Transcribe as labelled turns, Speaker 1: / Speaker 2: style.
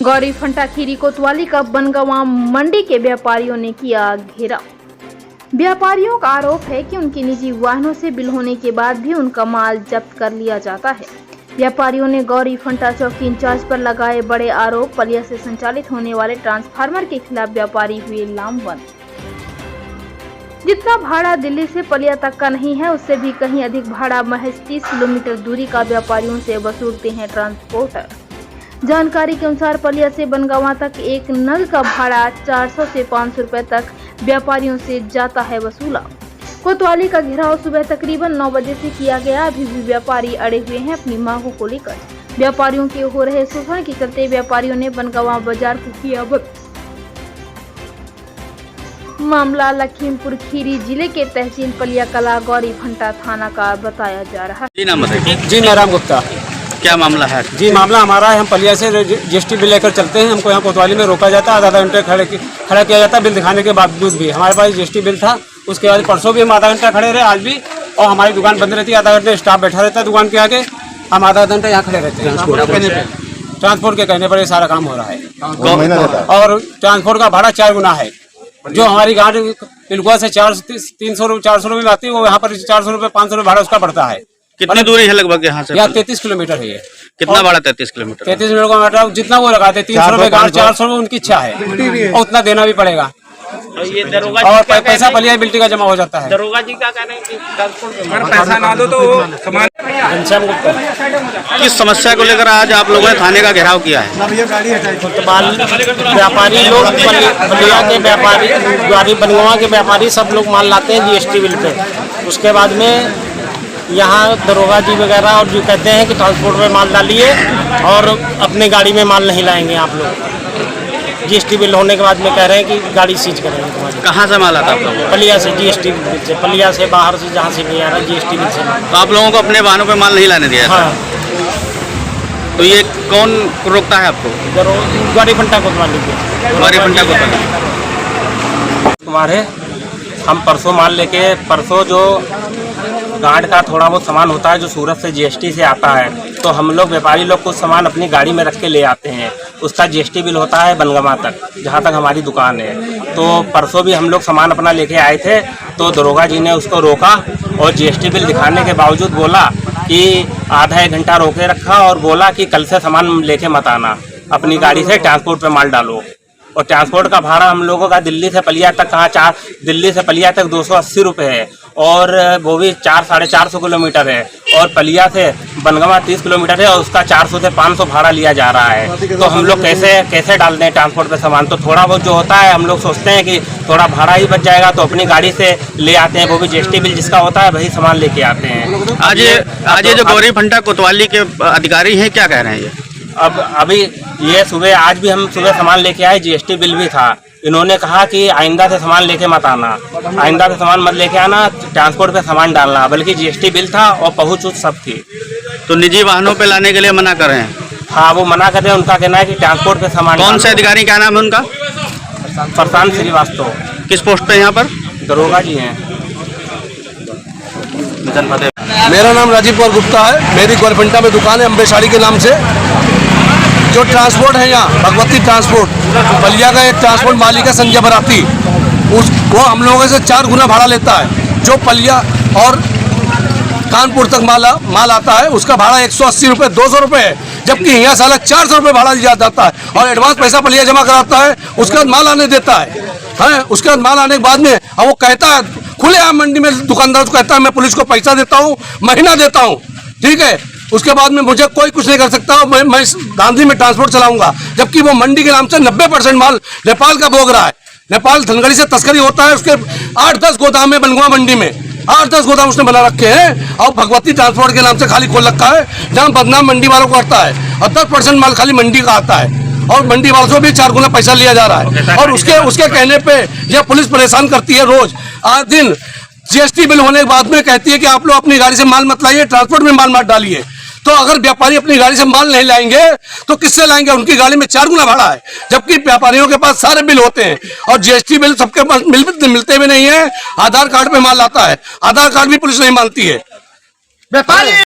Speaker 1: Gauri Fanta Kheri कोतवाली का बनगांव मंडी के व्यापारियों ने किया घेराव। व्यापारियों का आरोप है कि उनके निजी वाहनों से बिल होने के बाद भी उनका माल जब्त कर लिया जाता है। व्यापारियों ने गौरी फंटा चौकी इंचार्ज पर लगाए बड़े आरोप। पलिया से संचालित होने वाले ट्रांसफार्मर के खिलाफ व्यापारी हुए लामबंद। जितना भाड़ा दिल्ली से पलिया तक का नहीं है, उससे भी कहीं अधिक भाड़ा महज 30 किलोमीटर दूरी का व्यापारियों से वसूलते हैं ट्रांसपोर्टर। जानकारी के अनुसार पलिया से बनगांव तक एक नल का भाड़ा 400 से 500 रुपए तक व्यापारियों से जाता है वसूला। कोतवाली का घेराव सुबह तकरीबन 9 बजे से किया गया। अभी भी व्यापारी अड़े हुए हैं अपनी मांगों को लेकर। व्यापारियों के हो रहे शोषण के चलते व्यापारियों ने बनगांव बाजार को किया बंद। मामला लखीमपुर खीरी जिले के तहसील पलिया कला गौरी फंटा थाना का बताया जा रहा है।
Speaker 2: जी नारायण गुप्ता।
Speaker 3: क्या मामला है?
Speaker 2: जी मामला हमारा है, हम पलिया से जीएसटी बिल लेकर चलते हैं। हमको यहाँ कोतवाली में रोका जाता है, आधा घंटे खड़ा किया जाता है। बिल दिखाने के बावजूद भी हमारे पास जीएसटी बिल था। उसके बाद परसों भी हम आधा घंटा खड़े रहे, आज भी। और हमारी दुकान बंद रहती है, आधा घंटे स्टाफ बैठा रहता है दुकान के आगे, हम आधा घंटा यहाँ खड़े रहते हैं। ट्रांसपोर्ट के कहने पर ये सारा काम हो रहा है। और ट्रांसपोर्ट का भाड़ा 4 गुना है। जो हमारी गाड़ी पिलकुआ से 400 रुपये आती है, वो यहाँ पर 400 रुपये 500 रुपये भाड़ा उसका पड़ता है।
Speaker 3: कितनी दूरी है लगभग यहाँ से?
Speaker 2: यहाँ 33 किलोमीटर है ये।
Speaker 3: कितना भाड़ा? 33 किलोमीटर।
Speaker 2: 33 किलोमीटर का जितना वो लगाते 300 रुपये गाड़ी, 400 रुपये उनकी इच्छा है, और उतना देना भी पड़ेगा।
Speaker 3: ये दरोगा
Speaker 2: और पैसा पलिया बिल्टी का जमा हो जाता है।
Speaker 3: दरोगा जी का कहना है कि ट्रांसपोर्ट
Speaker 4: पैसा ना दो तो सामान।
Speaker 3: किस समस्या को लेकर आज आप लोगों ने थाने का घेराव किया है?
Speaker 5: व्यापारी लोग पलिया के व्यापारी, गाड़ी बनगांव के व्यापारी सब लोग माल लाते हैं जीएसटी बिल पे। उसके बाद में यहाँ दरोगा जी वगैरह और जो कहते हैं कि ट्रांसपोर्ट में माल डालिए और अपने गाड़ी में माल नहीं लाएंगे आप लोग। जीएसटी बिल होने के बाद में कह रहे हैं कि गाड़ी सीज करेंगे तुम्हारी।
Speaker 3: कहाँ से माल आता है आप लोगों?
Speaker 5: पलिया से जीएसटी बिल से, पलिया से बाहर से जहाँ से नहीं आ रहा जीएसटी बिल से।
Speaker 3: तो आप लोगों को अपने वाहनों पे माल नहीं लाने दिया?
Speaker 5: हाँ।
Speaker 3: तो ये कौन रोकता है आपको?
Speaker 5: गौरी फंटा कोतवाली पे।
Speaker 3: गौरी फंटा कोतवाली
Speaker 5: तुम्हारे हम परसों माल लेके, परसों जो गार्ड का थोड़ा बहुत सामान होता है जो सूरत से जीएसटी से आता है, तो हम लोग व्यापारी लोग कुछ सामान अपनी गाड़ी में रख के ले आते हैं। उसका जीएसटी बिल होता है बनगांव तक, जहाँ तक हमारी दुकान है। तो परसों भी हम लोग सामान अपना लेके आए थे, तो दरोगा जी ने उसको रोका और जीएसटी बिल दिखाने के बावजूद बोला कि आधा 1 घंटा रोके रखा और बोला कि कल से सामान लेके मत आना, अपनी गाड़ी से ट्रांसपोर्ट पे माल डालो। और ट्रांसपोर्ट का भाड़ा हम लोगों का दिल्ली से पलिया तक दिल्ली से पलिया तक 280 रुपये है, और वो भी 400-450 किलोमीटर है। और पलिया से बनगांव 30 किलोमीटर है, और उसका 400 से 500 भाड़ा लिया जा रहा है। तो हम लोग कैसे डाल दें ट्रांसपोर्ट पे सामान? तो थोड़ा बहुत जो होता है हम लोग सोचते हैं कि थोड़ा भाड़ा ही बच जाएगा, तो अपनी गाड़ी से ले आते हैं। वो भी जीएसटी बिल जिसका होता है वही सामान लेके आते हैं।
Speaker 3: आज ये जो गौरी फंटा कोतवाली के अधिकारी हैं, क्या कह रहे हैं ये?
Speaker 5: अभी ये सुबह, आज भी हम सुबह सामान लेके आए, जीएसटी बिल भी था। इन्होंने कहा कि आइंदा से सामान लेके मत आना, आइंदा से सामान मत लेके आना, ट्रांसपोर्ट पे सामान डालना। बल्कि जीएसटी बिल था और पहुँच सब थी।
Speaker 3: तो निजी वाहनों पे लाने के लिए मना कर रहे हैं?
Speaker 5: हाँ, वो मना कर रहे हैं। उनका कहना है कि ट्रांसपोर्ट पे सामान।
Speaker 3: कौन से अधिकारी, क्या नाम है उनका?
Speaker 5: प्रशांत श्रीवास्तव।
Speaker 3: किस पोस्ट पे यहाँ पर?
Speaker 5: दरोगा जी हैं।
Speaker 4: मेरा नाम राजीव कुमार गुप्ता है। मेरी गौरफंटा में दुकान है अम्बे साड़ी के नाम से। जो ट्रांसपोर्ट है यहाँ भगवती ट्रांसपोर्ट, पलिया का एक ट्रांसपोर्ट मालिक है संजय बराती, वो हम लोगों से 4 गुना भाड़ा लेता है। जो पलिया और कानपुर तक माल आता है उसका भाड़ा 180 रुपये 200 रुपये है, जबकि यहाँ साला 400 रुपये भाड़ा दिया जाता है। और एडवांस पैसा पलिया जमा कराता है, उसके बाद माल आने देता है। उसके बाद माल आने के बाद में अब वो कहता है खुलेआम मंडी में, दुकानदार को कहता है मैं पुलिस को पैसा देता हूँ, महीना देता हूँ, ठीक है। उसके बाद में मुझे कोई कुछ नहीं कर सकता, मैं गांधी में ट्रांसपोर्ट चलाऊंगा। जबकि वो मंडी के नाम से 90% माल नेपाल का भोग रहा है। नेपाल धनगढ़ी से तस्करी होता है। उसके 8-10 गोदाम है बनगांव मंडी में, 8-10 गोदाम उसने बना रखे हैं। और भगवती ट्रांसपोर्ट के नाम से खाली खोल रखा है, जहाँ बदनाम मंडी वालों को करता है। और 10% माल खाली मंडी का आता है, और मंडी वालों से भी 4 गुना पैसा लिया जा रहा है। और उसके कहने पे यह पुलिस परेशान करती है रोज, आज दिन। जीएसटी बिल होने के बाद में कहती है कि आप लोग अपनी गाड़ी से माल मत लाइए, ट्रांसपोर्ट में माल मत डालिए। तो अगर व्यापारी अपनी गाड़ी से माल नहीं लाएंगे तो किससे लाएंगे? उनकी गाड़ी में 4 गुना भाड़ा है, जबकि व्यापारियों के पास सारे बिल होते हैं। और जीएसटी बिल सबके पास मिलते भी नहीं है। आधार कार्ड पे माल आता है, आधार कार्ड भी पुलिस नहीं मानती है। व्यापारी